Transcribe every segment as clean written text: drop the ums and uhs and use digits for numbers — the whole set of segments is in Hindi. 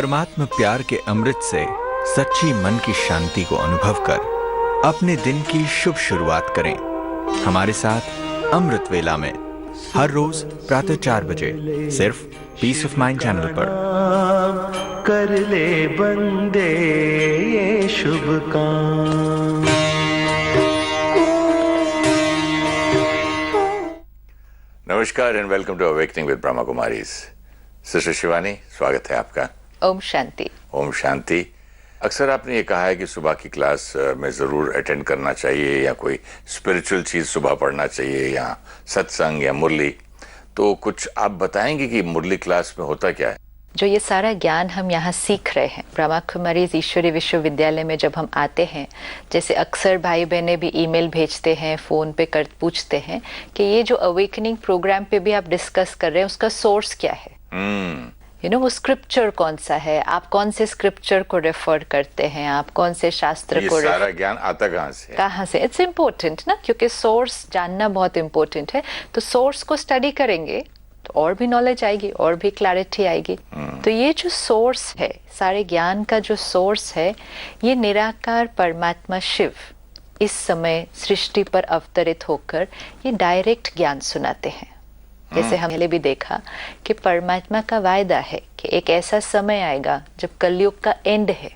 परमात्मा प्यार के अमृत से सच्ची मन की शांति को अनुभव कर अपने दिन की शुभ शुरुआत करें। हमारे साथ अमृत वेला में हर रोज प्रातः 4 बजे सिर्फ पीस ऑफ माइंड चैनल पर। कर ले बंदे ये शुभ काम। नमस्कार and welcome to awakening with Brahma Kumaris. Sister Shivani, स्वागत है आपका। ओम शांति। ओम शांति। अक्सर आपने ये कहा है कि सुबह की क्लास में जरूर अटेंड करना चाहिए, या कोई स्पिरिचुअल चीज सुबह पढ़ना चाहिए, या सत्संग या मुरली। तो कुछ आप बताएंगे कि मुरली क्लास में होता क्या है? जो ये सारा ज्ञान हम यहाँ सीख रहे हैं ब्रह्मा कुमारीज ईश्वरी विश्वविद्यालय में, जब हम आते हैं, जैसे अक्सर भाई बहनें भी ईमेल भेजते हैं, फोन पे कर पूछते हैं कि ये जो अवेकनिंग प्रोग्राम पे भी आप डिस्कस कर रहे हैं, उसका सोर्स क्या है। वो स्क्रिप्चर कौन सा है, आप कौन से स्क्रिप्चर को रेफर करते हैं, आप कौन से शास्त्र ये को सारा ज्ञान आता कहाँ से? इट्स इम्पोर्टेंट ना, क्योंकि सोर्स जानना बहुत इम्पोर्टेंट है। तो सोर्स को स्टडी करेंगे तो और भी नॉलेज आएगी, और भी क्लैरिटी आएगी। तो ये जो सोर्स है, सारे ज्ञान का जो सोर्स है, ये निराकार परमात्मा शिव इस समय सृष्टि पर अवतरित होकर ये डायरेक्ट ज्ञान सुनाते हैं। जैसे हम पहले भी देखा कि परमात्मा का वायदा है कि एक ऐसा समय आएगा जब कलयुग का एंड है।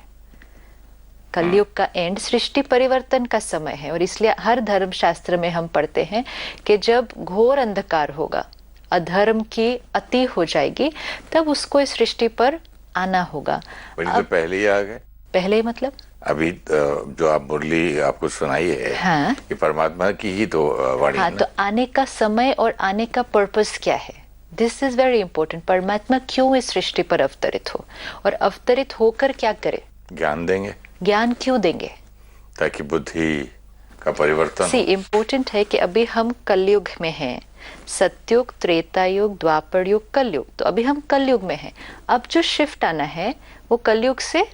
कलयुग का एंड सृष्टि परिवर्तन का समय है, और इसलिए हर धर्म शास्त्र में हम पढ़ते हैं कि जब घोर अंधकार होगा, अधर्म की अति हो जाएगी, तब उसको इस सृष्टि पर आना होगा। तो पहले ही आ गए। पहले मतलब अभी जो आप मुरली आपको सुनाई है, हाँ, कि परमात्मा की ही तो वाणी हाँ, है। तो आने का समय और आने का पर्पस क्या है, दिस इज वेरी इंपॉर्टेंट। परमात्मा क्यों इस सृष्टि पर अवतरित हो, और अवतरित होकर क्या करे? ज्ञान देंगे। ज्ञान क्यों देंगे? ताकि बुद्धि का परिवर्तन। इम्पोर्टेंट है कि अभी हम कलयुग में हैं, सतयुग, त्रेता युग, द्वापर युग, कलयुग। तो अभी हम कलयुग में हैं। अब जो शिफ्ट आना है वो कलयुग से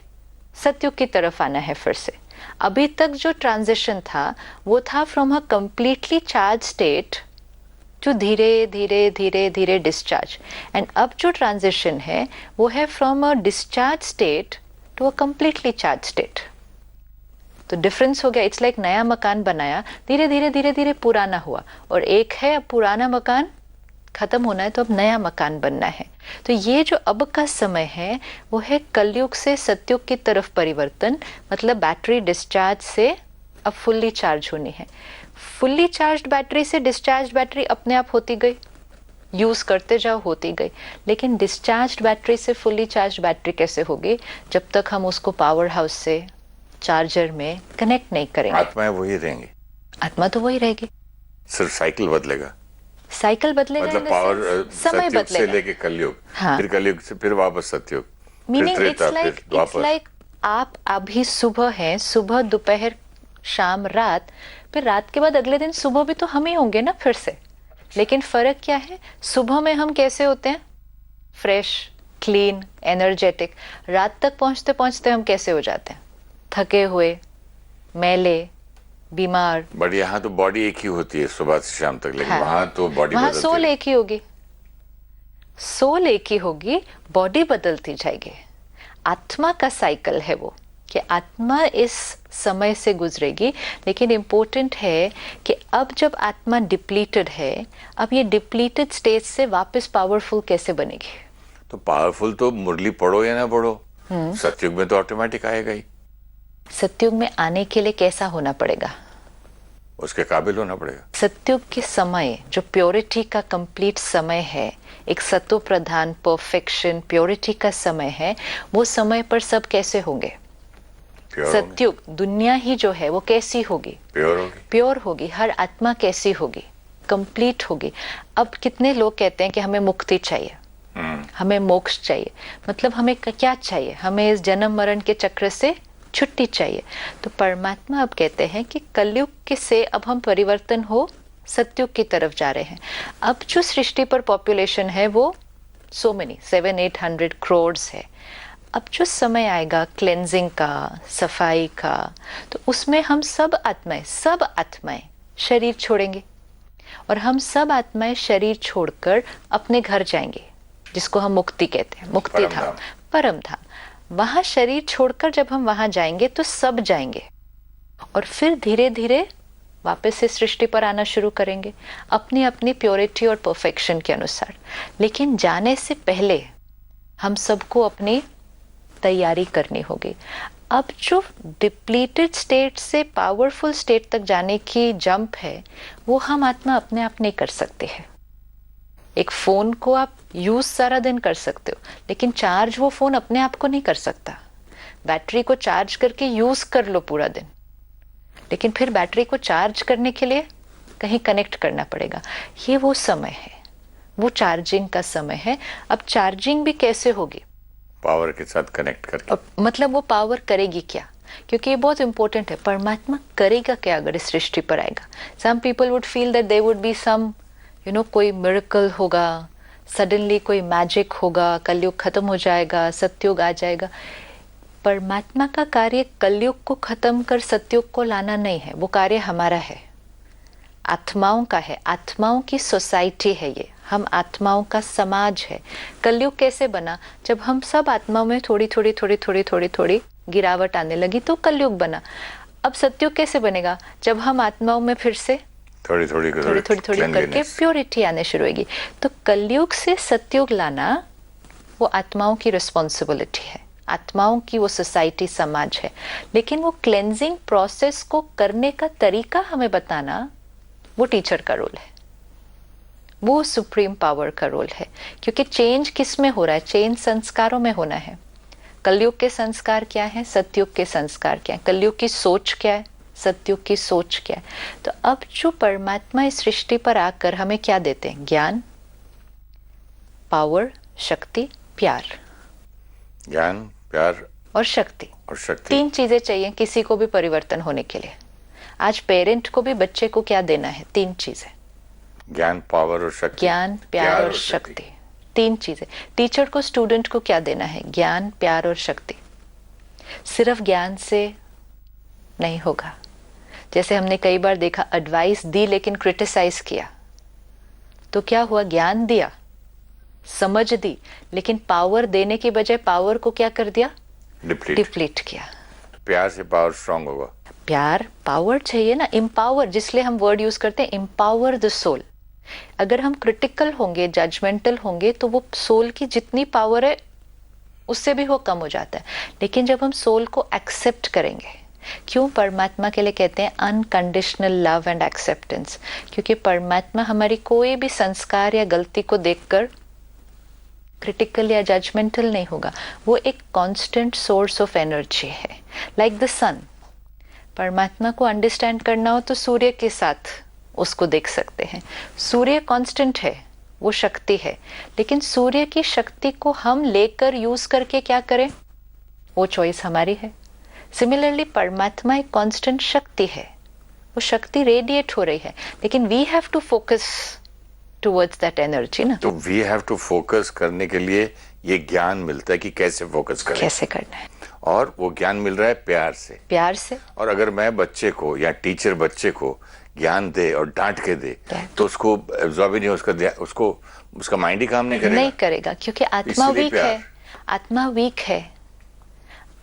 सतयुग की तरफ आना है फिर से। अभी तक जो ट्रांजिशन था वो था from a completely charge state to धीरे धीरे धीरे धीरे डिस्चार्ज। एंड अब जो ट्रांजिशन है वो है from a discharge state to a completely charge state. तो डिफरेंस हो गया। इट्स लाइक नया मकान बनाया, धीरे धीरे धीरे धीरे पुराना हुआ, और एक है अब पुराना मकान खत्म होना है तो अब नया मकान बनना है। तो ये जो अब का समय है वो है कलयुग से सतयुग की तरफ परिवर्तन। मतलब बैटरी डिस्चार्ज से अब फुल्ली चार्ज होनी है। फुल्ली चार्ज बैटरी से डिस्चार्ज बैटरी अपने आप होती गई, यूज करते जाओ, होती गई। लेकिन डिस्चार्ज बैटरी से फुल्ली चार्ज बैटरी कैसे होगी जब तक हम उसको पावर हाउस से चार्जर में कनेक्ट नहीं करेंगे? आत्मा वही रहेंगे। आत्मा तो वही रहेगी, सिर्फ साइकिल बदलेगा। साइकिल बदलेगा, मतलब पावर समय सतयुग से बदलेगा। लेके कलयुग, हाँ। फिर कलयुग से फिर वापस सतयुग, मीनिंग फिर इट्स त्रेता, लाइक फिर द्वापर। आप अभी सुबह है, सुबह दोपहर शाम रात, फिर रात के बाद अगले दिन सुबह भी तो हम ही होंगे ना फिर से। लेकिन फर्क क्या है, सुबह में हम कैसे होते हैं? Fresh, clean, energetic. रात तक पहुंचते पहुंचते हम कैसे हो जाते हैं? थके हुए, मैले, बीमार। बट यहाँ तो बॉडी एक ही होती है सुबह से शाम तक, लेकिन हाँ। वहां तो बॉडी वहां बदलती सोल है। एक ही होगी, सोल एक ही होगी, बॉडी बदलती जाएगी। आत्मा का साइकिल है वो, कि आत्मा इस समय से गुजरेगी। लेकिन इम्पोर्टेंट है कि अब जब आत्मा डिप्लीटेड है, अब ये डिप्लीटेड स्टेज से वापस पावरफुल कैसे बनेगी? तो पावरफुल तो मुरली पढ़ो या ना पढ़ो, सतयुग में तो ऑटोमेटिक आएगा ही। सतयुग में आने के लिए कैसा होना पड़ेगा? उसके काबिल होना पड़ेगा। सतयुग के समय जो प्योरिटी का कंप्लीट समय है, एक सत्व प्रधान परफेक्शन प्योरिटी का समय है, वो समय पर सब कैसे होंगे? सतयुग दुनिया ही जो है वो कैसी होगी? प्योर होगी। प्योर होगी। हर आत्मा कैसी होगी? कंप्लीट होगी। अब कितने लोग कहते हैं कि हमें मुक्ति चाहिए, हमें मोक्ष चाहिए। मतलब हमें क्या चाहिए? हमें इस जन्म मरण के चक्र से छुट्टी चाहिए। तो परमात्मा अब कहते हैं कि कलयुग के से अब हम परिवर्तन हो सतयुग की तरफ जा रहे हैं। अब जो सृष्टि पर पॉपुलेशन है वो सो मेनी 700-800 करोड़ है। अब जो समय आएगा क्लेंजिंग का, सफाई का, तो उसमें हम सब आत्माएं शरीर छोड़ेंगे, और हम सब आत्माएं शरीर छोड़कर अपने घर जाएंगे, जिसको हम मुक्ति कहते हैं, मुक्ति धाम, परम धाम। वहां शरीर छोड़कर जब हम वहां जाएंगे तो सब जाएंगे और फिर धीरे धीरे वापस से सृष्टि पर आना शुरू करेंगे अपनी अपनी प्योरिटी और परफेक्शन के अनुसार। लेकिन जाने से पहले हम सबको अपनी तैयारी करनी होगी। अब जो डिप्लीटेड स्टेट से पावरफुल स्टेट तक जाने की जंप है वो हम आत्मा अपने आप नहीं कर सकते हैं। एक फोन को आप यूज सारा दिन कर सकते हो लेकिन चार्ज वो फोन अपने आप को नहीं कर सकता। बैटरी को चार्ज करके यूज कर लो पूरा दिन, लेकिन फिर बैटरी को चार्ज करने के लिए कहीं कनेक्ट करना पड़ेगा। ये वो समय है, वो चार्जिंग का समय है। अब चार्जिंग भी कैसे होगी? पावर के साथ कनेक्ट करके। मतलब वो पावर करेगी क्या? क्योंकि ये बहुत इंपॉर्टेंट है। परमात्मा करेगा क्या अगर इस सृष्टि पर आएगा? Some people would feel that there would be some कोई मिरेकल होगा, सडनली कोई मैजिक होगा, कलयुग खत्म हो जाएगा, सतयुग आ जाएगा। परमात्मा का कार्य कलयुग को खत्म कर सतयुग को लाना नहीं है, वो कार्य हमारा है, आत्माओं का है, आत्माओं की सोसाइटी है ये, हम आत्माओं का समाज है। कलयुग कैसे बना? जब हम सब आत्माओं में थोड़ी थोड़ी थोड़ी थोड़ी थोड़ी थोड़ी गिरावट आने लगी तो कलयुग बना। अब सतयुग कैसे बनेगा? जब हम आत्माओं में फिर से थोड़ी थोड़ी करके प्योरिटी आने शुरू होगी। तो कलयुग से सतयुग लाना वो आत्माओं की रिस्पॉन्सिबिलिटी है, आत्माओं की वो सोसाइटी समाज है। लेकिन वो क्लेंजिंग प्रोसेस को करने का तरीका हमें बताना वो टीचर का रोल है, वो सुप्रीम पावर का रोल है। क्योंकि चेंज किस में हो रहा है? चेंज संस्कारों में होना है। कलयुग के संस्कार क्या है? सतयुग के संस्कार क्या है? कलयुग की सोच क्या है? सतयुग की सोच क्या है? तो अब जो परमात्मा इस सृष्टि पर आकर हमें क्या देते हैं? ज्ञान, पावर, शक्ति, प्यार। ज्ञान, प्यार और शक्ति। तीन चीजें चाहिए किसी को भी परिवर्तन होने के लिए। आज पेरेंट को भी बच्चे को क्या देना है? तीन चीजें, ज्ञान, पावर और शक्ति। ज्ञान, प्यार और शक्ति, तीन चीजें। टीचर को स्टूडेंट को क्या देना है? ज्ञान, प्यार और शक्ति। सिर्फ ज्ञान से नहीं होगा। जैसे हमने कई बार देखा, एडवाइस दी लेकिन क्रिटिसाइज किया, तो क्या हुआ? ज्ञान दिया, समझ दी, लेकिन पावर देने की बजाय पावर को क्या कर दिया? डिप्लीट किया। प्यार से पावर स्ट्रांग होगा। प्यार, पावर चाहिए ना, एम्पावर, जिसलिए हम वर्ड यूज करते हैं एम्पावर द सोल। अगर हम क्रिटिकल होंगे, जजमेंटल होंगे, तो वो सोल की जितनी पावर है उससे भी वो कम हो जाता है। लेकिन जब हम सोल को एक्सेप्ट करेंगे, क्यों परमात्मा के लिए कहते हैं अनकंडीशनल लव एंड एक्सेप्टेंस? क्योंकि परमात्मा हमारी कोई भी संस्कार या गलती को देखकर क्रिटिकल या जजमेंटल नहीं होगा। वो एक कांस्टेंट सोर्स ऑफ एनर्जी है, लाइक द सन। परमात्मा को अंडरस्टैंड करना हो तो सूर्य के साथ उसको देख सकते हैं। सूर्य कांस्टेंट है, वो शक्ति है, लेकिन सूर्य की शक्ति को हम लेकर यूज करके क्या करें, वो चॉइस हमारी है। सिमिलरली परमात्मा एक कांस्टेंट शक्ति है, वो शक्ति रेडिएट हो रही है, लेकिन we have to focus towards that energy ना। तो वी हैव टू फोकस करने के लिए ये ज्ञान मिलता है कि कैसे फोकस करें, कैसे करना है। और वो ज्ञान मिल रहा है प्यार से। प्यार से। और अगर मैं बच्चे को या टीचर बच्चे को ज्ञान दे और डांट के दे तो उसको एब्जॉर्ब ही नहीं, उसको उसका माइंड ही काम नहीं करेगा। नहीं करेगा, क्योंकि आत्मा वीक है। आत्मा वीक है।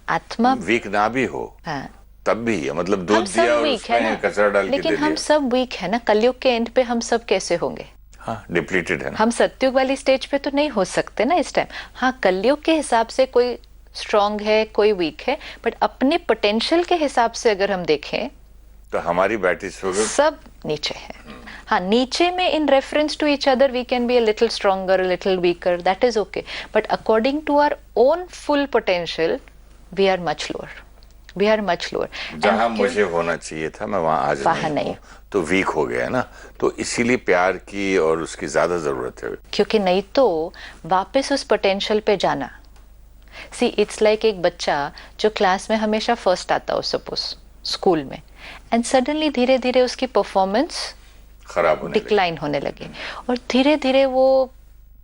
आत्मा वीक ना भी हो, हाँ, तब भी है, मतलब दूध दिया और उसमें कचरा डाल के दे दिया। लेकिन हम सब वीक है ना। कलयुग के एंड पे हम सब कैसे होंगे? हाँ, डिप्लीटेड है ना। हम सतयुग वाली स्टेज पे तो नहीं हो सकते ना इस टाइम। हाँ, कलयुग के हिसाब से कोई स्ट्रांग है, कोई वीक है, बट अपने पोटेंशियल के हिसाब से अगर हम देखें तो हमारी बैटरी सब नीचे है। हाँ, नीचे में in reference to each other we can be a little stronger, little weaker, that is okay, but according to our own full potential we are much lower. We are much lower. जहां मुझे होना चाहिए था मैं वहां आज नहीं हूं, तो वीक हो गया है ना। तो इसीलिए प्यार की और उसकी ज्यादा जरूरत है, क्योंकि नहीं तो वापस उस पोटेंशियल पे जाना। सी इट्स लाइक एक बच्चा जो क्लास में हमेशा फर्स्ट आता हो, सपोज स्कूल में, एंड सडनली धीरे धीरे उसकी परफॉर्मेंस खराब होने डिक्लाइन होने लगे, और धीरे धीरे वो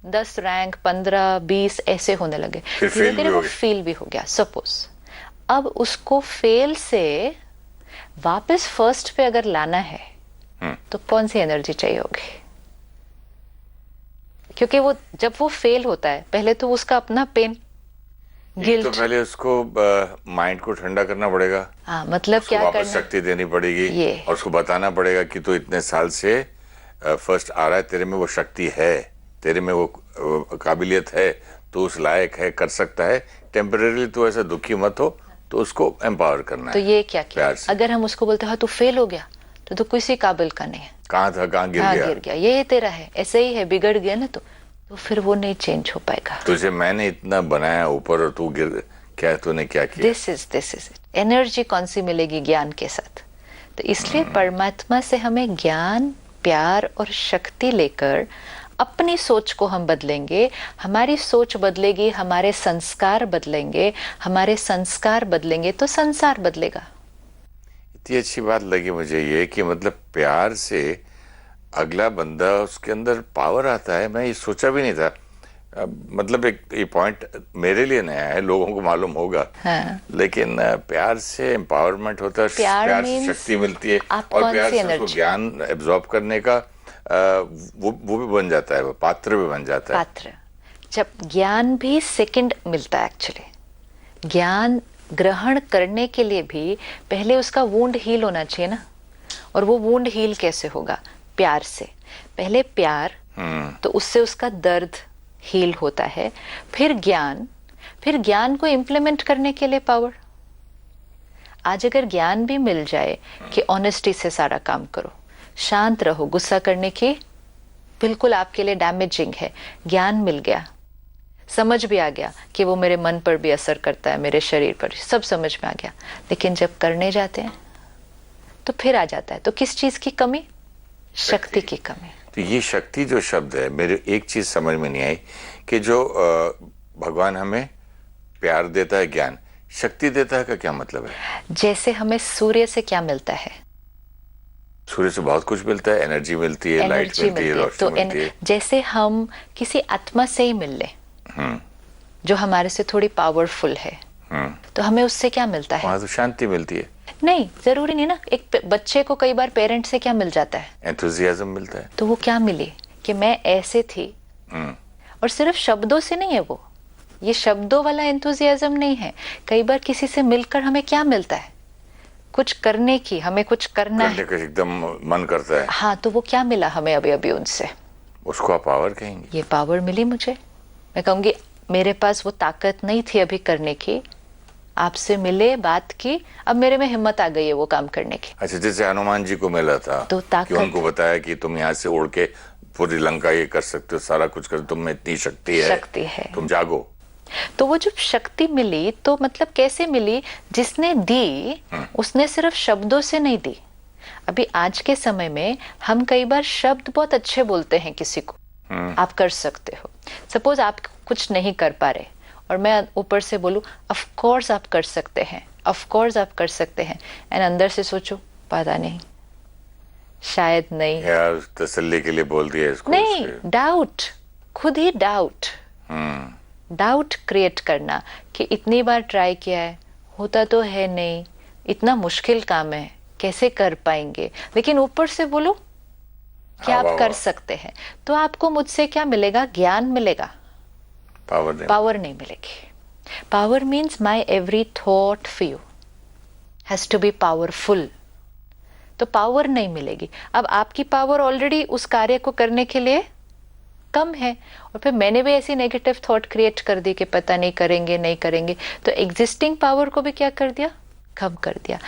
10 रैंक 15 20 ऐसे होने लगे, धीरे धीरे वो फेल भी हो गया सपोज। अब उसको फेल से वापस फर्स्ट पे अगर लाना है तो कौन सी एनर्जी चाहिए होगी? क्योंकि वो जब वो फेल होता है, पहले तो उसका अपना पेन, तो गिल्ट। पहले उसको माइंड को ठंडा करना पड़ेगा, हाँ, मतलब उसको क्या वापस करना, शक्ति देनी पड़ेगी ये। और उसको बताना पड़ेगा कि तू इतने साल से फर्स्ट आ रहा है, तेरे में वो शक्ति है, तेरे में वो काबिलियत है, तो उस लायक है, कर सकता है। टेम्परेरी तो ऐसा दुखी मत हो, तो उसको एम्पावर करना तो है ये क्या किया? प्यार से। अगर हम उसको बोलते हैं तू फेल हो गया, तो किसी काबिल का नहीं है, कहाँ था, कहाँ गिर हाँ गया, गिर गया, ये तेरा है, ऐसे ही है, बिगड़ गया ना तो फिर वो नहीं चेंज हो पाएगा। तुझे मैंने इतना बनाया ऊपर और तू गिर, क्या तूने क्या किया? दिस इज एनर्जी कौन सी मिलेगी ज्ञान के साथ? तो इसलिए परमात्मा से हमें ज्ञान, प्यार और शक्ति लेकर अपनी सोच को हम बदलेंगे, हमारी सोच बदलेगी, हमारे संस्कार बदलेंगे, हमारे संस्कार बदलेंगे तो संसार बदलेगा। इतनी अच्छी बात लगी मुझे ये कि मतलब प्यार से अगला बंदा, उसके अंदर पावर आता है। मैं ये सोचा भी नहीं था। मतलब एक ये पॉइंट मेरे लिए नया है, लोगों को मालूम होगा। हाँ। लेकिन प्यार से एम्पावरमेंट होता है, प्यार प्यार से means शक्ति मिलती है आप और कौन प्यार सी से उसको एनर्जी? ज्ञान एब्जॉर्ब करने का वो भी बन जाता है, वो पात्र भी बन जाता है। पात्र, जब ज्ञान भी सेकंड मिलता है एक्चुअली। ज्ञान ग्रहण करने के लिए भी पहले उसका वुंड हील होना चाहिए ना, और वो वुंड हील कैसे होगा? प्यार से। पहले प्यार, तो उससे उसका दर्द हील होता है, फिर ज्ञान को इम्प्लीमेंट करने के लिए पावर। आज अगर ज्ञान भी मिल जाए कि ऑनेस्टी से सारा काम करो, शांत रहो, गुस्सा करने की बिल्कुल आपके लिए डैमेजिंग है, ज्ञान मिल गया, समझ भी आ गया कि वो मेरे मन पर भी असर करता है, मेरे शरीर पर, सब समझ में आ गया, लेकिन जब करने जाते हैं तो फिर आ जाता है। तो किस चीज की कमी? शक्ति की कमी। तो ये शक्ति जो शब्द है, मेरे एक चीज समझ में नहीं आई कि जो भगवान हमें प्यार देता है, ज्ञान, शक्ति देता है का क्या मतलब है? जैसे हमें सूर्य से क्या मिलता है? सूर्य से बहुत कुछ मिलता है, एनर्जी मिलती है, लाइट एनर्जी मिलती है, मिलती है। रोशनी तो मिलती है। जैसे हम किसी आत्मा से ही मिल ले जो हमारे से थोड़ी पावरफुल है, तो हमें उससे क्या मिलता है? वहां तो शांति मिलती है। नहीं, जरूरी नहीं ना। एक बच्चे को कई बार पेरेंट से क्या मिल जाता है? एंथुजियाज्म मिलता है। तो वो क्या मिली कि मैं ऐसे थी, और सिर्फ शब्दों से नहीं है वो, ये शब्दों वाला एंथुजियाज्म नहीं है। कई बार किसी से मिलकर हमें क्या मिलता है? कुछ करने की, हमें कुछ करना है, का एकदम मन करता है। हाँ, तो वो क्या मिला हमें अभी अभी उनसे? उसको आप पावर कहेंगे? ये पावर मिली मुझे। मैं कहूंगी मेरे पास वो ताकत नहीं थी अभी करने की, आपसे मिले, बात की, अब मेरे में हिम्मत आ गई है वो काम करने की। अच्छा, जैसे हनुमान जी को मिला था तो ताकत, कि उनको बताया कि तुम यहाँ से उड़ के पूरी लंका ये कर सकते हो, सारा कुछ कर, तुम में इतनी शक्ति है, तुम जागो। तो वो जब शक्ति मिली तो मतलब कैसे मिली? जिसने दी उसने सिर्फ शब्दों से नहीं दी। अभी आज के समय में हम कई बार शब्द बहुत अच्छे बोलते हैं किसी को, आप कर सकते हो। सपोज आप कुछ नहीं कर पा रहे और मैं ऊपर से बोलूं ऑफ कोर्स आप कर सकते हैं, ऑफ कोर्स आप कर सकते हैं, एंड अंदर से सोचो पता नहीं, शायद नहीं, यार तसल्ली के लिए बोल दिया इसको। नहीं, डाउट, खुद ही डाउट क्रिएट करना कि इतनी बार ट्राई किया है, होता तो है नहीं, इतना मुश्किल काम है, कैसे कर पाएंगे, लेकिन ऊपर से बोलो कि आप कर सकते हैं। तो आपको मुझसे क्या मिलेगा? ज्ञान मिलेगा, पावर नहीं मिलेगी। Power means my every thought for you has to be powerful, तो पावर नहीं मिलेगी। अब आपकी पावर ऑलरेडी उस कार्य को करने के लिए कम है, और फिर मैंने भी ऐसी नेगेटिव थॉट क्रिएट कर दी कि पता नहीं करेंगे नहीं करेंगे, तो एग्जिस्टिंग पावर को भी क्या कर दिया? कम कर दिया।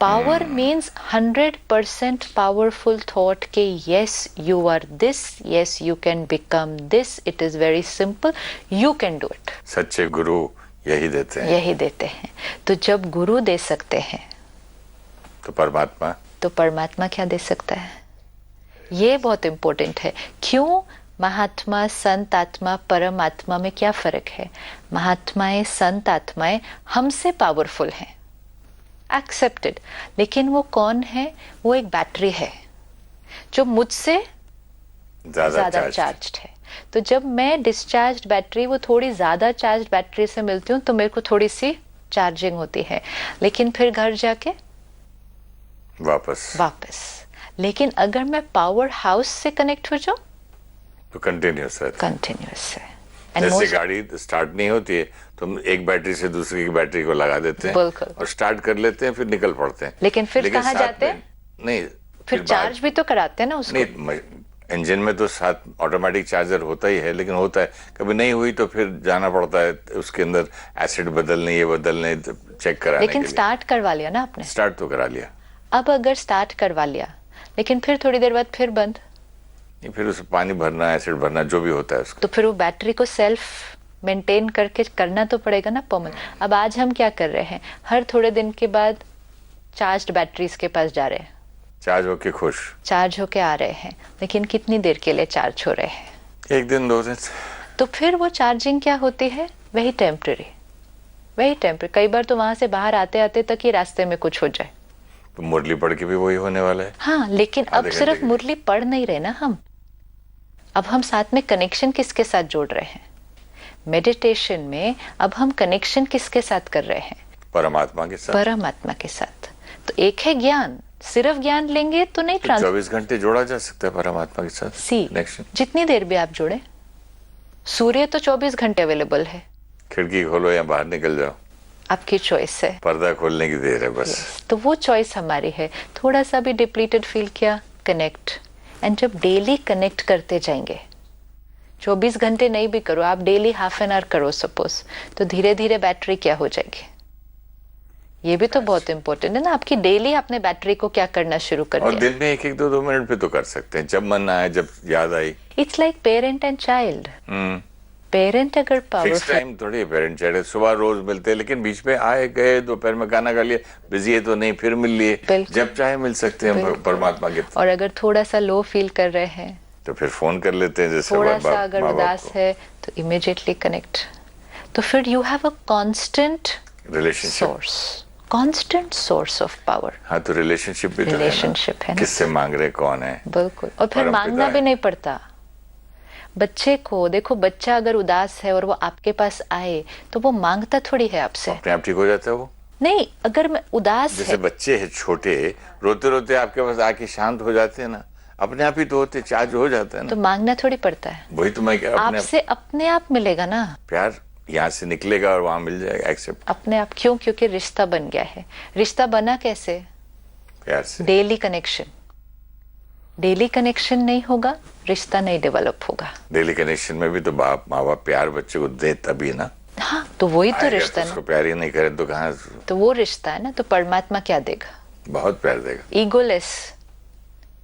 पावर मीन्स 100% पावरफुल थॉट के yes you are this, yes you can become this, it is very simple, you can do it. सच्चे गुरु यही देते हैं, यही देते हैं। तो जब गुरु दे सकते हैं तो परमात्मा क्या दे सकता है? ये बहुत इंपॉर्टेंट है। क्यों? महात्मा, संत आत्मा, परम आत्मा में क्या फर्क है? महात्माएं, संत आत्माएं हमसे पावरफुल हैं, एक्सेप्टेड, लेकिन वो कौन है? वो एक बैटरी है जो मुझसे ज्यादा चार्ज्ड है। तो जब मैं डिस्चार्ज्ड बैटरी, वो थोड़ी ज्यादा चार्ज्ड बैटरी से मिलती हूँ, तो मेरे को थोड़ी सी चार्जिंग होती है, लेकिन फिर घर जाके वापस। लेकिन अगर मैं पावर हाउस से कनेक्ट हो जाऊं तो कंटिन्यूअस है। And जैसे most- गाड़ी स्टार्ट नहीं होती है तो हम एक बैटरी से दूसरी की बैटरी को लगा देते हैं बिल्कुल। और स्टार्ट कर लेते हैं, फिर निकल पड़ते हैं। लेकिन फिर कहाँ साथ जाते में- हैं? नहीं, फिर बाद- चार्ज भी तो कराते हैं ना उसको। नहीं, इंजन में तो साथ ऑटोमेटिक चार्जर होता ही है, लेकिन होता है कभी नहीं हुई तो फिर जाना पड़ता है उसके अंदर एसिड बदलने, ये बदलने, तो चेक कराने लेकिन के लिए। स्टार्ट करवा लिया ना आपने। स्टार्ट तो करा लिया। अब अगर स्टार्ट करवा लिया लेकिन फिर थोड़ी देर बाद फिर बंद, नहीं, फिर उसमें पानी भरना, एसिड भरना, जो भी होता है उसका। तो फिर वो बैटरी को सेल्फ मेंटेन करके करना तो पड़ेगा ना परमानेंट। अब आज हम क्या कर रहे हैं, हर थोड़े दिन के बाद चार्ज्ड बैटरीज के पास जा रहे हैं, चार्ज होके खुश, चार्ज होके आ रहे हैं, लेकिन कितनी देर के लिए चार्ज हो रहे हैं? एक दिन 2 दिन। तो फिर वो चार्जिंग क्या होती है, वही टेम्पररी, वही टेम्पररी। कई बार तो वहां से बाहर आते आते तक ही रास्ते में कुछ हो जाए। तो मुरली पढ़ के भी वही होने वाला है। हाँ, लेकिन अब आधे घंटे सिर्फ के लिए। मुरली पढ़ नहीं रहे ना हम, अब हम साथ में कनेक्शन किसके साथ जोड़ रहे हैं? मेडिटेशन में अब हम कनेक्शन किसके साथ कर रहे हैं? परमात्मा के साथ। परमात्मा के साथ। तो एक है ज्ञान, सिर्फ ज्ञान लेंगे तो नहीं तो ट्रांस 24 घंटे जोड़ा जा सकता है परमात्मा के साथ। सी कनेक्शन। जितनी देर भी आप जोड़े। सूर्य तो 24 घंटे अवेलेबल है, खिड़की खोलो या बाहर निकल जाओ, आपकी चॉइस है। पर्दा खोलने की देर है बस। तो वो चॉइस हमारी है। थोड़ा सा भी डिप्लीटेड फील किया, कनेक्ट। एंड जब डेली कनेक्ट करते जाएंगे, 24 घंटे नहीं भी करो, आप डेली हाफ एन आवर करो सपोज, तो धीरे धीरे बैटरी क्या हो जाएगी। ये भी तो बहुत इंपॉर्टेंट है ना, आपकी डेली आपने बैटरी को क्या करना शुरू कर और दिया। दिन में 1-1, 2-2 मिनट पे तो कर सकते हैं, जब मन आए, जब याद आई। It's like parent and child. Parent अगर फिक्स पावरफुल, टाइम थोड़ी है पेरेंट चाइल्ड, सुबह रोज मिलते हैं, लेकिन बीच में आए गए, दोपहर में खाना खा लिया, बिजी है तो नहीं, फिर मिल लिए, बिल्कुल। जब चाहे मिल सकते हैं बिल्कुल। परमात्मा के। और अगर थोड़ा सा लो फील कर रहे हैं, तो फिर फोन कर लेते हैं, जैसे थोड़ा माँ सा बाप- अगर माँ बाप उदास को। है तो इमीडिएटली कनेक्ट। तो फिर you have a constant relationship. Source, constant source of power. हाँ, तो रिलेशनशिप भी तो Relationship है ना। किससे मांग रहे, कौन है। बिल्कुल। और फिर परम मांगना पिता भी है। नहीं पड़ता। बच्चे को देखो, बच्चा अगर उदास है और वो आपके पास आए तो वो मांगता थोड़ी है आपसे। अपने आप ठीक हो जाता है वो। नहीं, अगर मैं उदास जैसे है, बच्चे हैं छोटे, रोते रोते आपके पास आके शांत हो जाते हैं ना, अपने आप ही तो होते, चार्ज हो जाता है तो ना। मांगना थोड़ी पड़ता है। वही तो मैं अपने आपसे अपने आप मिलेगा ना, प्यार यहाँ से निकलेगा और वहां मिल जाएगा, एक्सेप्ट अपने आप। क्यों? क्योंकि रिश्ता बन गया है। रिश्ता बना कैसे? प्यार से। Daily connection. डेली कनेक्शन नहीं होगा, रिश्ता नहीं डेवलप होगा। डेली कनेक्शन में भी तो बाप माँ बाप प्यार बच्चे को दे तभी ना। हाँ, तो वही तो आएगा रिश्ता तो है उसको ना। प्यार ही नहीं करे तो कहाँ। तो वो रिश्ता है ना। तो परमात्मा क्या देगा? बहुत प्यार देगा। ईगोलेस,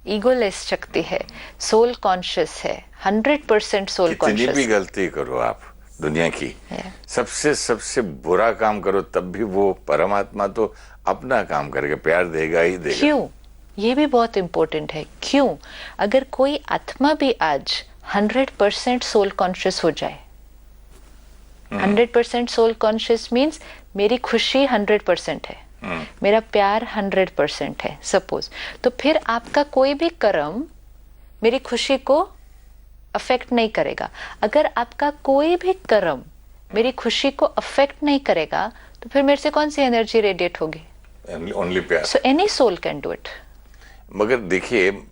ईगोलेस शक्ति है, सोल कॉन्शियस है, 100% सोल कितनी भी कॉन्शियस। गलती करो आप दुनिया की, Yeah. सबसे सबसे बुरा काम करो, तब भी वो परमात्मा तो अपना काम करके प्यार देगा ही देगा। क्यों? ये भी बहुत इंपॉर्टेंट है। क्यों? अगर कोई आत्मा भी आज 100% सोल कॉन्शियस हो जाए, 100% सोल कॉन्शियस मीन्स मेरी खुशी 100% है, मेरा प्यार 100% है सपोज, तो फिर आपका कोई भी कर्म मेरी खुशी को अफेक्ट नहीं करेगा। अगर आपका कोई भी कर्म मेरी खुशी को अफेक्ट नहीं करेगा तो फिर मेरे से कौन सी एनर्जी रेडिएट होगी? ओनली प्यार। So any soul can do it. मगर देखिए,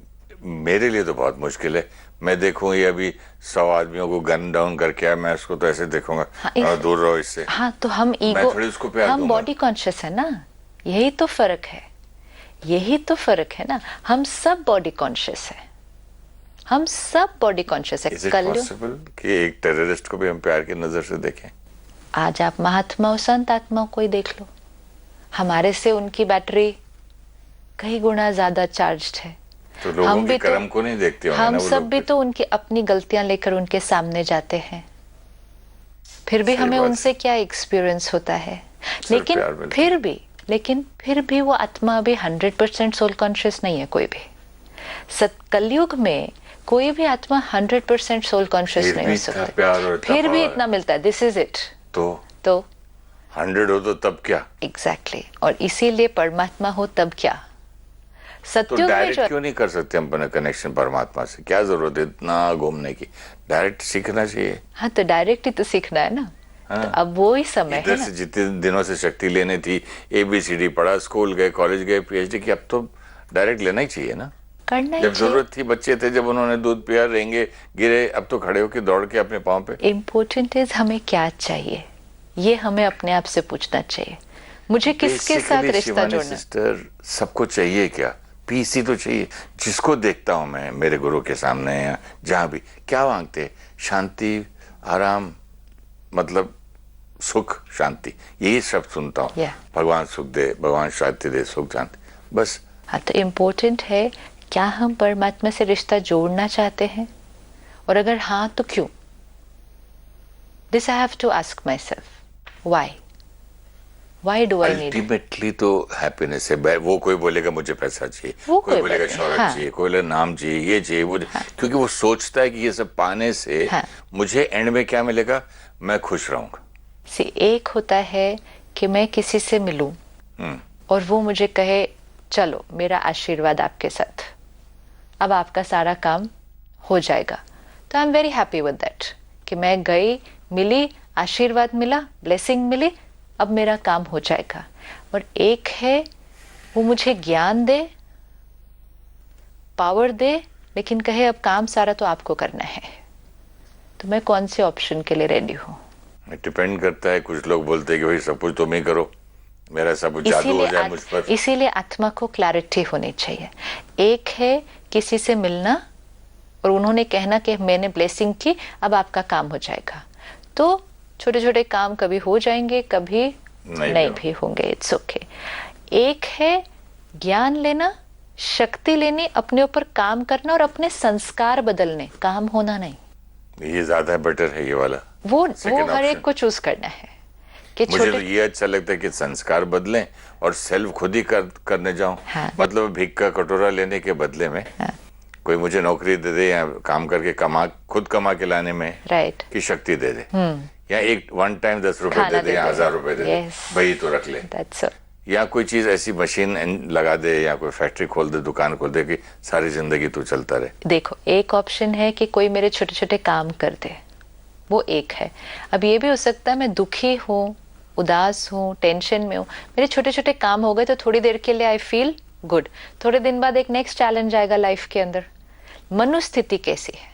मेरे लिए तो बहुत मुश्किल है। मैं देखूं ये अभी 100 आदमियों को गन डाउन करके आया, मैं उसको तो ऐसे देखूंगा, हाँ, और दूर रहो इससे। हाँ, तो हम मैं ईगो, थोड़ी उसको प्यार हम दूंगा। बॉडी कॉन्शियस है ना, यही तो फर्क है, यही तो फर्क है ना। हम सब बॉडी कॉन्शियस है, हम सब बॉडी कॉन्शियस है। इज इट कल पॉसिबल कि एक टेररिस्ट को भी हम प्यार की नजर से देखें? आज आप महात्माओं संत आत्माओं को ही देख लो, हमारे से उनकी बैटरी कई गुना ज्यादा चार्ज्ड है। तो लोगों हम के भी तो- कर्म को नहीं देखते होंगे हम ना वो सब लोग भी फिर। तो उनकी अपनी गलतियां लेकर उनके सामने जाते हैं, फिर भी सही हमें बात उनसे क्या एक्सपीरियंस होता है। सर, लेकिन प्यार मिलता फिर भी वो आत्मा अभी 100% सोल कॉन्शियस नहीं है कोई भी। कलयुग में कोई भी आत्मा 100% सोल कॉन्शियस फिर नहीं भी हो इतना सकता, प्यार और इतना फिर भी power। इतना मिलता है। This is it. तो 100 हो तो तब क्या? एग्जैक्टली और इसीलिए परमात्मा हो तब क्या। तो सत्युग में डायरेक्ट जो क्यों नहीं कर सकते हम अपना कनेक्शन परमात्मा से? क्या जरूरत है इतना घूमने की? डायरेक्ट सीखना चाहिए। हाँ, तो डायरेक्ट ही तो सीखना है ना। हाँ। तो अब वो ही समय है इधर ना। से जितने दिनों से शक्ति लेने थी, ABCD पढ़ा, स्कूल गए, कॉलेज गए, PhD की, अब तो डायरेक्ट लेना ही चाहिए ना। करना ही जब चाहिए। जरूरत थी, बच्चे थे जब उन्होंने दूध पिया, रेंगे गिरे, अब तो खड़े होके दौड़ के अपने पाँव पे। इम्पोर्टेंट इज हमें क्या चाहिए, ये हमें अपने आप से पूछना चाहिए। मुझे किसके साथ Basically, रिश्ता शिवानी जोड़ना। सिस्टर, सबको चाहिए क्या? पीस ही तो चाहिए। जिसको देखता हूं मैं मेरे गुरु के सामने या जहां भी, क्या मांगते? शांति, आराम, मतलब सुख, शांति, यही शब्द सुनता हूँ। Yeah. भगवान सुख दे, भगवान शांति दे, सुख शांति, बस। हाँ, तो इम्पोर्टेंट है क्या हम परमात्मा से रिश्ता जोड़ना चाहते हैं, और अगर हाँ तो क्यों? This I have to ask myself, why do I need. Ultimately तो हैप्पीनेस है। वो कोई बोलेगा मुझे पैसा चाहिए, वो कोई कोई बोलेगा बोले, शौहरत हाँ। चाहिए, कोई बोलेगा नाम चाहिए, ये चाहिए, वो क्योंकि वो सोचता है कि ये सब पाने से हाँ। मुझे एंड में क्या मिलेगा, मैं खुश रहूंगा। एक होता है कि मैं किसी से मिलूं और वो मुझे कहे चलो मेरा आशीर्वाद आपके साथ, अब आपका सारा काम हो जाएगा, तो I am very happy with that कि मैं गई, मिली, आशीर्वाद मिला, ब्लेसिंग मिली, अब मेरा काम हो जाएगा। और एक है वो मुझे ज्ञान दे, पावर दे, लेकिन कहे अब काम सारा तो आपको करना है, तो मैं कौन से ऑप्शन के लिए रेडी हूं? डिपेंड करता है। कुछ लोग बोलते हैं कि भाई सब कुछ तुम ही करो, मेरा सब कुछ जादू हो जाए मुझ पर। इसीलिए आत्मा को क्लैरिटी होनी चाहिए। एक है किसी से मिलना और उन्होंने कहना कि मैंने ब्लेसिंग की, अब आपका काम हो जाएगा, तो छोटे छोटे काम कभी हो जाएंगे, कभी नहीं भी होंगे, इट्स ओके। एक है ज्ञान लेना, शक्ति लेनी, अपने ऊपर काम करना और अपने संस्कार बदलने, काम होना नहीं। ये ज्यादा बेटर है, ये वाला। वो Second हर एक option। को चूज करना है कि मुझे तो छोटे। ये अच्छा लगता है कि संस्कार बदलें और सेल्फ खुद ही करने जाऊं। हाँ। मतलब भीख का कटोरा लेने के बदले में कोई मुझे नौकरी दे दे या काम करके खुद कमा के लाने में राइट, की शक्ति दे दे, या एक वन टाइम 10 रुपए खाना दे दे दे या दे। 1000 रुपए दे दे, Yes। वही तो रख ले। That's all. या कोई चीज ऐसी मशीन लगा दे या कोई फैक्ट्री खोल दे, दुकान खोल दे कि सारी जिंदगी तू चलता रहे। देखो, एक ऑप्शन है कि कोई मेरे छोटे छोटे काम कर दे, वो एक है। अब ये भी हो सकता है मैं दुखी हूँ, उदास हूँ, टेंशन में हूँ, मेरे छोटे छोटे काम हो गए तो थोड़ी देर के लिए आई फील गुड, थोड़े दिन बाद एक नेक्स्ट चैलेंज आएगा लाइफ के अंदर। मनोस्थिति कैसी है?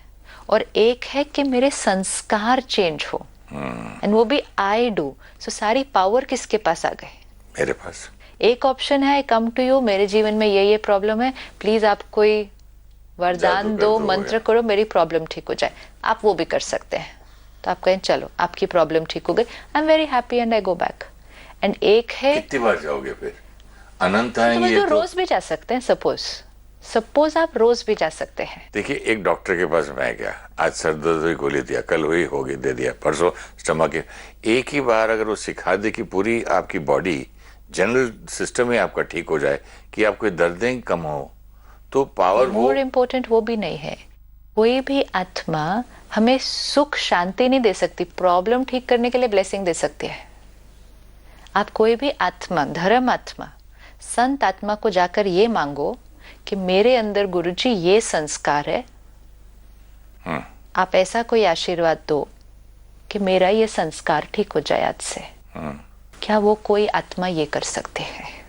और एक है कि मेरे संस्कार चेंज हो, एंड वो भी आई डू। सो सारी पावर किसके पास आ गए? मेरे पास। एक ऑप्शन है, कम टू यू, मेरे जीवन में ये प्रॉब्लम है, प्लीज आप कोई वरदान जादू कर दो, दो मंत्र या- करो, मेरी प्रॉब्लम ठीक हो जाए। आप वो भी कर सकते हैं। तो आप कहें चलो आपकी प्रॉब्लम ठीक हो गई, I am very happy and I go back. And एक है कितनी बार जाओगे फिर? अनंत तो आएंगे तो रोज भी जा सकते हैं। सपोज आप रोज भी जा सकते हैं। देखिए, एक डॉक्टर के पास मैं गया, आज सर दर्द हुई गोली दिया, कल हुई होगी दे दिया, परसों स्टमक के। एक ही बार अगर वो सिखा दे कि पूरी आपकी बॉडी, जनरल सिस्टम ही आपका ठीक हो जाए, कि आपको दर्दें कम हो, तो पावर वो। मोर इम्पोर्टेंट वो भी नहीं है। कोई भी आत्मा हमें सुख शांति नहीं दे सकती, प्रॉब्लम ठीक करने के लिए ब्लेसिंग दे सकती है। आप कोई भी आत्मा, धर्म आत्मा, संत आत्मा को जाकर ये मांगो कि मेरे अंदर गुरुजी ये संस्कार है, आप ऐसा कोई आशीर्वाद दो कि मेरा ये संस्कार ठीक हो जाए आज से। क्या वो कोई आत्मा ये कर सकते हैं?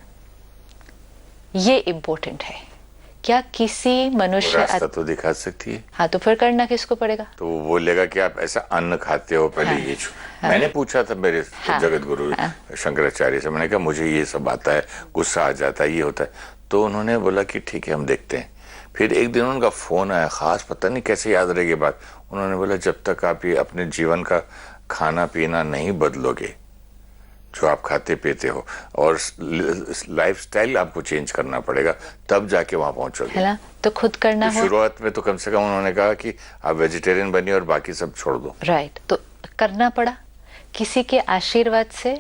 ये इम्पोर्टेंट है। क्या किसी मनुष्य रास्ता तो दिखा सकती है। हाँ, तो फिर करना किसको पड़ेगा? तो वो बोलेगा कि आप ऐसा अन्न खाते हो, पहले हाँ, ये मैंने पूछा था मेरे जगत गुरु शंकराचार्य से, मैंने कहा मुझे ये सब आता है, गुस्सा आ जाता है, ये होता है। तो उन्होंने बोला कि ठीक है हम देखते हैं। फिर एक दिन उनका फोन आया, खास पता नहीं कैसे याद रहेगी बात। उन्होंने बोला जब तक आप ये अपने जीवन का खाना पीना नहीं बदलोगे, जो आप खाते पीते हो, और लाइफस्टाइल आपको चेंज करना पड़ेगा, तब जाके वहां पहुंचोगे, है ना? तो खुद करना हो। शुरुआत में तो कम से कम उन्होंने कहा कि आप वेजिटेरियन बनिए और बाकी सब छोड़ दो। राइट, तो करना पड़ा किसी के आशीर्वाद से।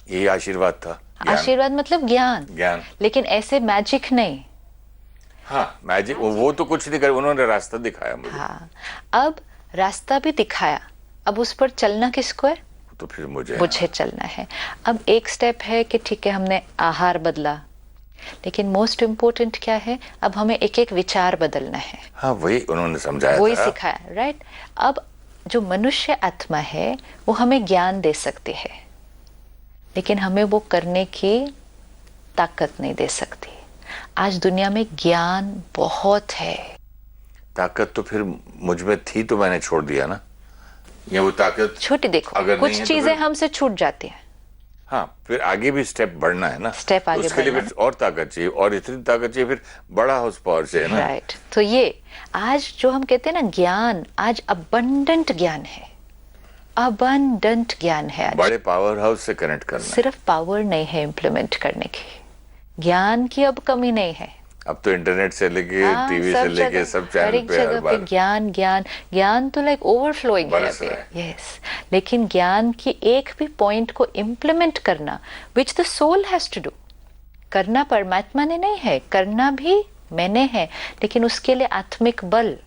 यही आशीर्वाद था। आशीर्वाद मतलब ज्ञान, लेकिन ऐसे मैजिक नहीं। हाँ, मैजिक वो तो कुछ नहीं कर, उन्होंने रास्ता दिखाया मुझे। हाँ, अब रास्ता भी दिखाया, अब उस पर चलना किसको है? तो फिर मुझे चलना है। अब एक स्टेप है कि ठीक है हमने आहार बदला, लेकिन मोस्ट इम्पोर्टेंट क्या है? अब हमें एक एक विचार बदलना है। हाँ, वही उन्होंने समझाया, वही था। सिखाया, राइट। अब जो मनुष्य आत्मा है वो हमें ज्ञान दे सकती है, लेकिन हमें वो करने की ताकत नहीं दे सकती। आज दुनिया में ज्ञान बहुत है। ताकत तो फिर मुझ में थी तो मैंने छोड़ दिया ना, या वो ताकत छोटी देखो, अगर नहीं कुछ है तो चीजें फिर- हमसे छूट जाती हैं। हाँ, फिर आगे भी स्टेप बढ़ना है ना, स्टेप तो आगे उसके लिए बढ़ना फिर और ताकत चाहिए, और इतनी ताकत चाहिए, फिर बड़ा हाउस पावर चाहिए ना। राइट। तो ये आज जो हम कहते हैं ना ज्ञान, आज अबंडेंट ज्ञान है, अबंडेंट ज्ञान है आज। बड़े पावर हाउस से कनेक्ट करना है। सिर्फ पावर नहीं है इम्प्लीमेंट करने की, ज्ञान की अब कमी नहीं है। अब तो इंटरनेट से लेके हाँ, टीवी सब से लेके जगह, सब हर चैनल एक पे हर जगह पे बार ज्ञान ज्ञान ज्ञान तो लाइक ओवरफ्लोइंग है बरस अभी। रहा है। यस, लेकिन ज्ञान की एक भी पॉइंट को इम्प्लीमेंट करना, which the soul has to do, करना परमात्मा ने नहीं है, करना भी मैंने है, लेकिन उसके लिए आत्मिक बल,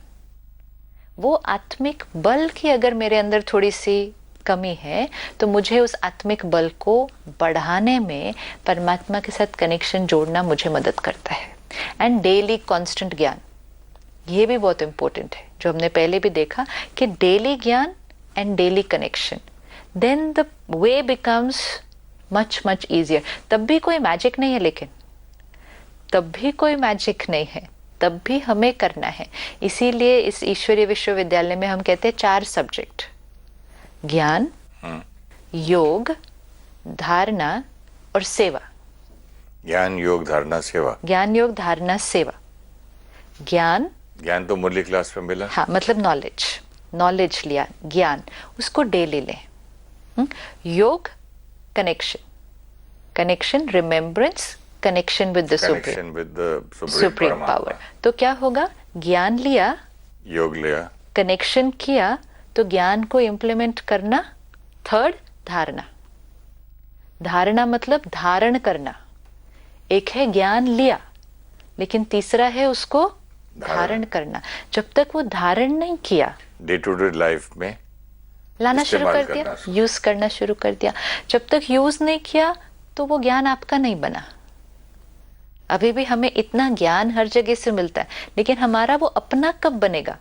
वो आत्मिक बल की अगर मेरे अंदर थोड़ी सी कमी है तो मुझे उस आत्मिक बल को बढ़ाने में परमात्मा के साथ कनेक्शन जोड़ना मुझे मदद करता है। एंड डेली कांस्टेंट ज्ञान, ये भी बहुत इंपॉर्टेंट है, जो हमने पहले भी देखा कि daily gyan and daily connection, then the way becomes much much easier. तब भी कोई मैजिक नहीं है, लेकिन तब भी कोई मैजिक नहीं है, तब भी हमें करना है। इसीलिए इस ईश्वरीय विश्वविद्यालय में हम कहते हैं 4 सब्जेक्ट, ज्ञान, योग, धारणा और सेवा। ज्ञान योग धारणा सेवा। ज्ञान योग धारणा सेवा। ज्ञान, ज्ञान तो मुरली क्लास में मिला। हाँ मतलब नॉलेज, नॉलेज लिया, ज्ञान उसको डेली लें। योग connection, connection remembrance, connection with the connection with the supreme power. तो क्या होगा, ज्ञान लिया, योग लिया, कनेक्शन किया, तो ज्ञान को इम्प्लीमेंट करना। थर्ड, धारणा, धारणा मतलब धारण करना। एक है ज्ञान लिया, लेकिन तीसरा है उसको धारण करना। जब तक वो धारण नहीं किया, डे टू डे लाइफ में लाना शुरू इस्तेमाल कर दिया, करना। यूज करना शुरू कर दिया। जब तक यूज नहीं किया तो वो ज्ञान आपका नहीं बना। अभी भी हमें इतना ज्ञान हर जगह से मिलता है, लेकिन हमारा वो अपना कब बनेगा,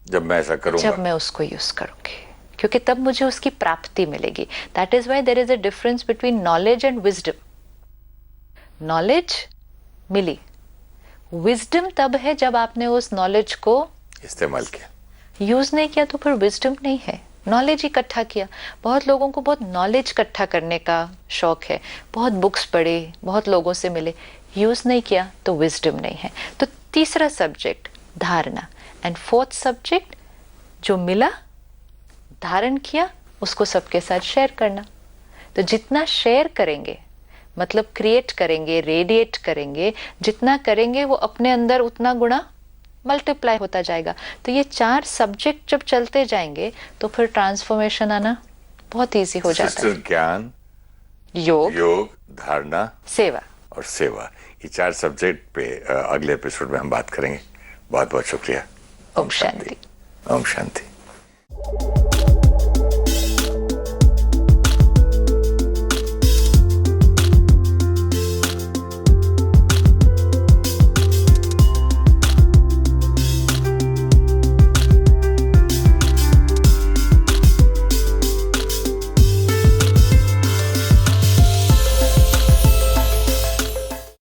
जब मैं ऐसा करूंगा, जब मैं उसको यूज करूंगी, क्योंकि तब मुझे उसकी प्राप्ति मिलेगी। That is why there is a difference between knowledge and wisdom. Knowledge मिली, विजडम तब है जब आपने उस नॉलेज को इस्तेमाल किया। यूज नहीं किया, तो फिर विजडम नहीं है। नॉलेज इकट्ठा किया, बहुत लोगों को बहुत नॉलेज इकट्ठा करने का शौक है, बहुत बुक्स पढ़े, बहुत लोगों से मिले, यूज नहीं किया तो विजडम नहीं है। तो तीसरा सब्जेक्ट धारणा, एंड फोर्थ सब्जेक्ट जो मिला, धारण किया, उसको सबके साथ शेयर करना। तो जितना शेयर करेंगे, मतलब क्रिएट करेंगे, रेडिएट करेंगे, जितना करेंगे वो अपने अंदर उतना गुना मल्टीप्लाई होता जाएगा। तो ये 4 सब्जेक्ट जब चलते जाएंगे तो फिर ट्रांसफॉर्मेशन आना बहुत इजी हो जाता है। सिस्टर, ज्ञान, योग, योग, धारणा सेवा और सेवा, ये 4 सब्जेक्ट पे अगले एपिसोड में हम बात करेंगे। बहुत बहुत शुक्रिया। ओम शांति। ओम शांति।